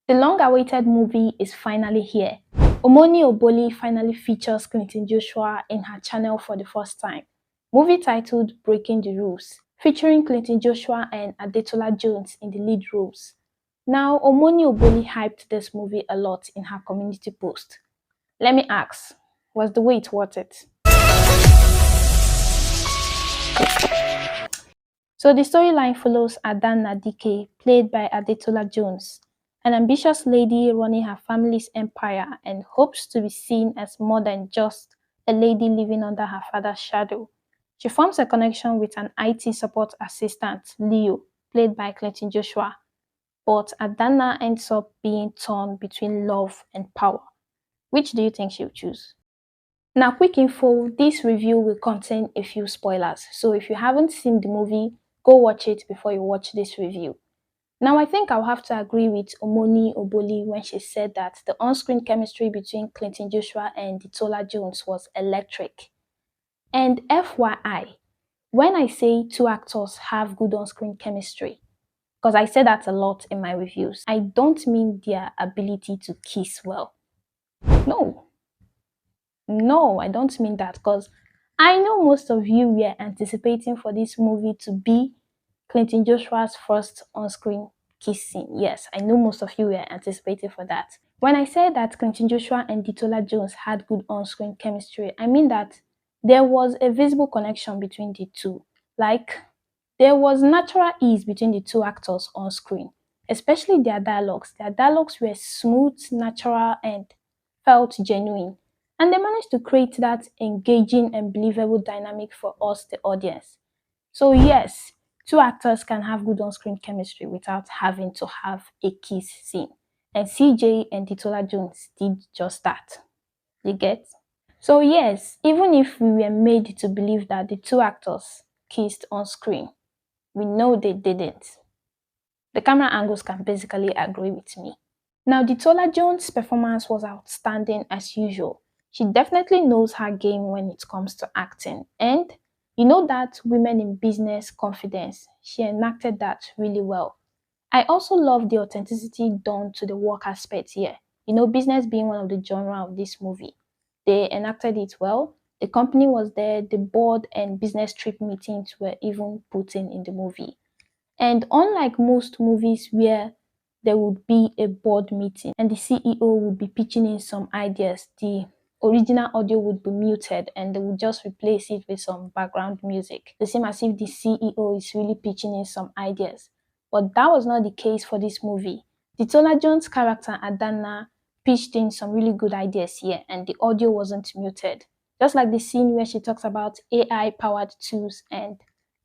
The long-awaited movie is finally here. Omoni Oboli finally features Clinton Joshua in her channel for the first time. Movie titled Breaking the Rules, featuring Clinton Joshua and Adetola Jones in the lead roles. Now, Omoni Oboli hyped this movie a lot in her community post. Let me ask, was the wait worth it? So the storyline follows Adenna Dike, played by Adetola Jones, an ambitious lady running her family's empire and hopes to be seen as more than just a lady living under her father's shadow. She forms a connection with an IT support assistant, Leo, played by Clinton Joshua, but Adenna ends up being torn between love and power. Which do you think she'll choose? Now, quick info, this review will contain a few spoilers, so if you haven't seen the movie, go watch it before you watch this review. Now, I think I'll have to agree with Omoni Oboli when she said that the on-screen chemistry between Clinton Joshua and Detola Jones was electric. And FYI, when I say two actors have good on-screen chemistry, because I say that a lot in my reviews, I don't mean their ability to kiss well. No, I don't mean that, because I know most of you were anticipating for this movie to be Clinton Joshua's first on-screen kiss scene. Yes, I know most of you were anticipating for that. When I said that Clinton Joshua and Detola Jones had good on-screen chemistry, I mean that there was a visible connection between the two. Like, there was natural ease between the two actors on screen, especially their dialogues. Their dialogues were smooth, natural, and felt genuine. And they managed to create that engaging and believable dynamic for us, the audience. So yes, two actors can have good on-screen chemistry without having to have a kiss scene. And CJ and Detola Jones did just that. You get? So yes, even if we were made to believe that the two actors kissed on screen, we know they didn't. The camera angles can basically agree with me. Now, Detola Jones' performance was outstanding as usual. She definitely knows her game when it comes to acting. And you know that women in business confidence, she enacted that really well. I also love the authenticity done to the work aspect here. You know, business being one of the genre of this movie. They enacted it well. The company was there, the board and business trip meetings were even put in the movie. And unlike most movies where there would be a board meeting and the CEO would be pitching in some ideas, the original audio would be muted and they would just replace it with some background music. It seems as if the CEO is really pitching in some ideas. But that was not the case for this movie. Detola Jones' character Adenna pitched in some really good ideas here and the audio wasn't muted. Just like the scene where she talks about AI-powered tools and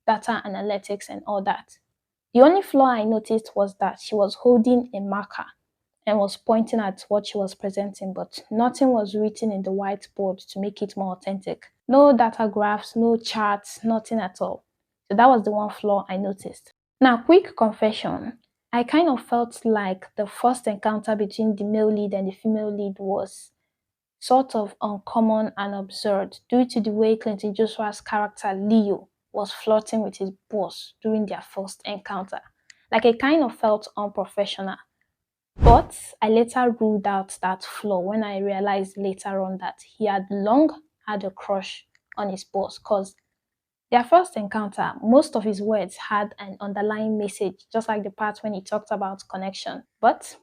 data analytics and all that. The only flaw I noticed was that she was holding a marker and was pointing at what she was presenting, but nothing was written in the whiteboard to make it more authentic. No data graphs, no charts, nothing at all. So that was the one flaw I noticed. Now, quick confession. I kind of felt like the first encounter between the male lead and the female lead was sort of uncommon and absurd due to the way Clinton Joshua's character Leo was flirting with his boss during their first encounter. Like, it kind of felt unprofessional. But I later ruled out that flaw when I realized later on that he had long had a crush on his boss, because their first encounter, most of his words had an underlying message, just like the part when he talked about connection. But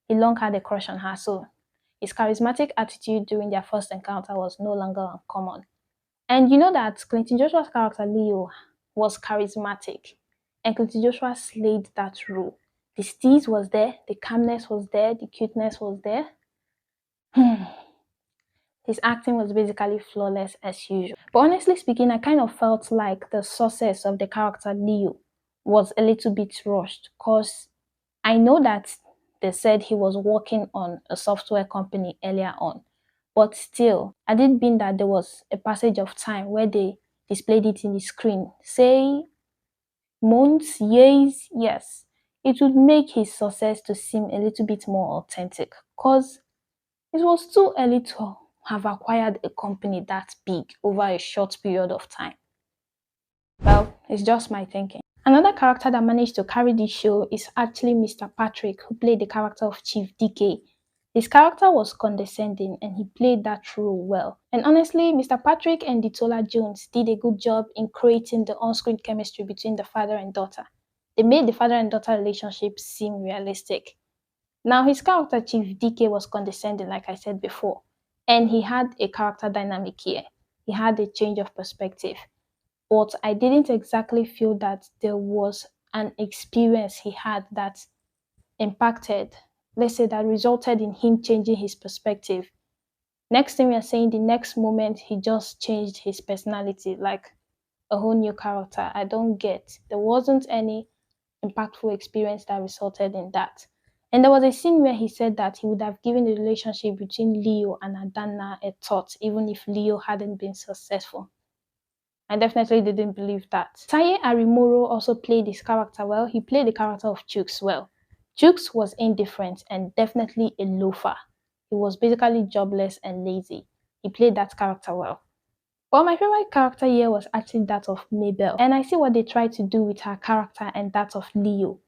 he long had a crush on her, so his charismatic attitude during their first encounter was no longer uncommon. And you know that Clinton Joshua's character Leo was charismatic, and Clinton Joshua slayed that role. The steeze was there, the calmness was there, the cuteness was there. His acting was basically flawless as usual. But honestly speaking, I kind of felt like the success of the character Leo was a little bit rushed, because I know that they said he was working on a software company earlier on. But still, had it been that there was a passage of time where they displayed it in the screen, say months, years, yes, it would make his success to seem a little bit more authentic, because it was too early to have acquired a company that big over a short period of time. Well, it's just my thinking. Another character that managed to carry this show is actually Mr. Patrick, who played the character of Chief DK. His character was condescending and he played that role well. And honestly, Mr. Patrick and Detola Jones did a good job in creating the on-screen chemistry between the father and daughter. They made the father and daughter relationship seem realistic. Now, his character, Chief DK, was condescending, like I said before, and he had a character dynamic here. He had a change of perspective, but I didn't exactly feel that there was an experience he had that impacted, let's say, that resulted in him changing his perspective. Next thing we are saying, the next moment, he just changed his personality like a whole new character. I don't get. There wasn't any impactful experience that resulted in that. And there was a scene where he said that he would have given the relationship between Leo and Adanna a thought, even if Leo hadn't been successful. I definitely didn't believe that. Taye Arimoro also played his character well. He played the character of Chooks well. Chooks was indifferent and definitely a loafer. He was basically jobless and lazy. He played that character well. Well, my favorite character here was actually that of Mabel. And I see what they tried to do with her character and that of Leo.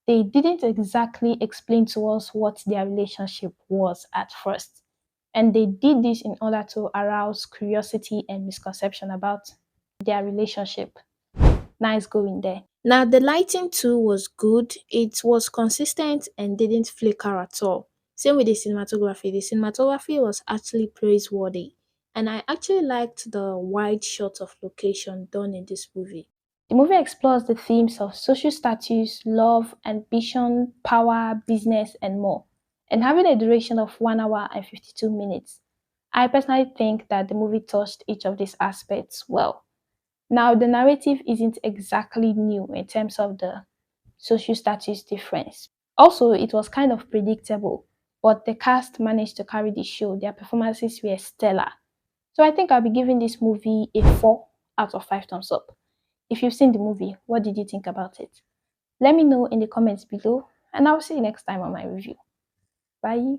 They didn't exactly explain to us what their relationship was at first. And they did this in order to arouse curiosity and misconception about their relationship. Nice going there. Now, the lighting too was good. It was consistent and didn't flicker at all. Same with the cinematography. The cinematography was actually praiseworthy. And I actually liked the wide shots of location done in this movie. The movie explores the themes of social status, love, ambition, power, business, and more. And having a duration of 1 hour and 52 minutes, I personally think that the movie touched each of these aspects well. Now, the narrative isn't exactly new in terms of the social status difference. Also, it was kind of predictable, but the cast managed to carry the show. Their performances were stellar. So I think I'll be giving this movie a 4 out of 5 thumbs up. If you've seen the movie, what did you think about it? Let me know in the comments below, and I'll see you next time on my review. Bye.